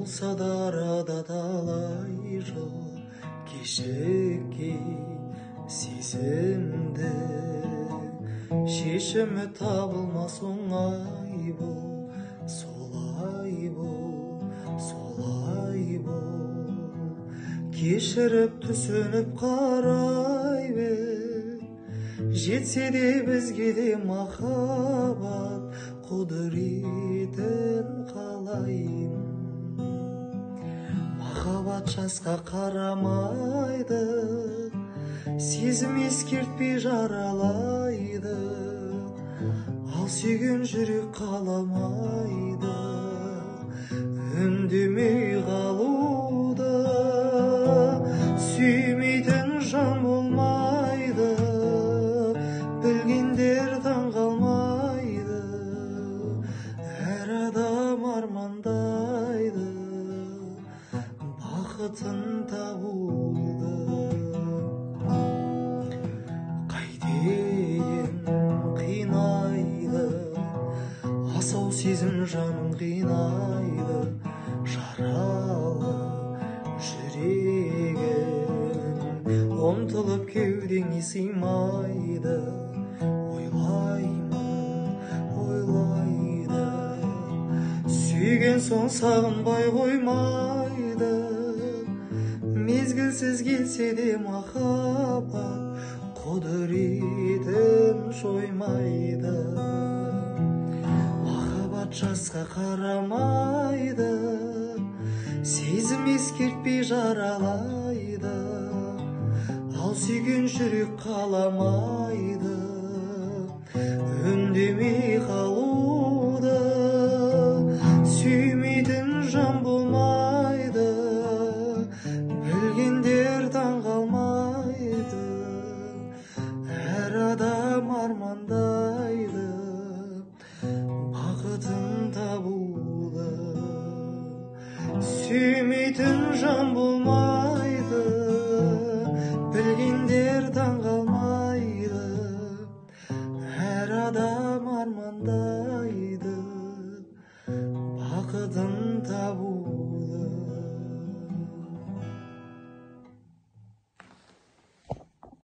болса да арада талай жыл кешіккен сезімді шешімі табылмас оңай бұл, солай бұл, солай бұл. Кешіріп түсініп қарай бер, жетсе де бізге де махаббат құдіретін қалаймын. Махаббат жасқа қарамайды, сезім ескертпей жаралайды, ал сүйген жүрек қаламайды үндемей қалуды. Сүймейтін жан болмайды, білгендер таңғалмайды, әр адам армандайды бақытын табуды. Қайтейін қинайды, асау сезім жанын қинайды, жаралы жүрегім ұмтылып кеудеңе сыймайды. Ойлаймын, ойлайды, сүйген соң сағынбай қоймайды. Мезгілсіз келсе де махаббат құдіретін жоймайды. Махаббат жасқа қарамайды, сезім ескертпей жаралайды, ал сүйген жүрек қаламайды үндемей қалуды. Сүймейтін жан болмайды, білгендер таңғалмайды, әр адам армандайды бақытын табуды. Сүймейтін жан болмайды,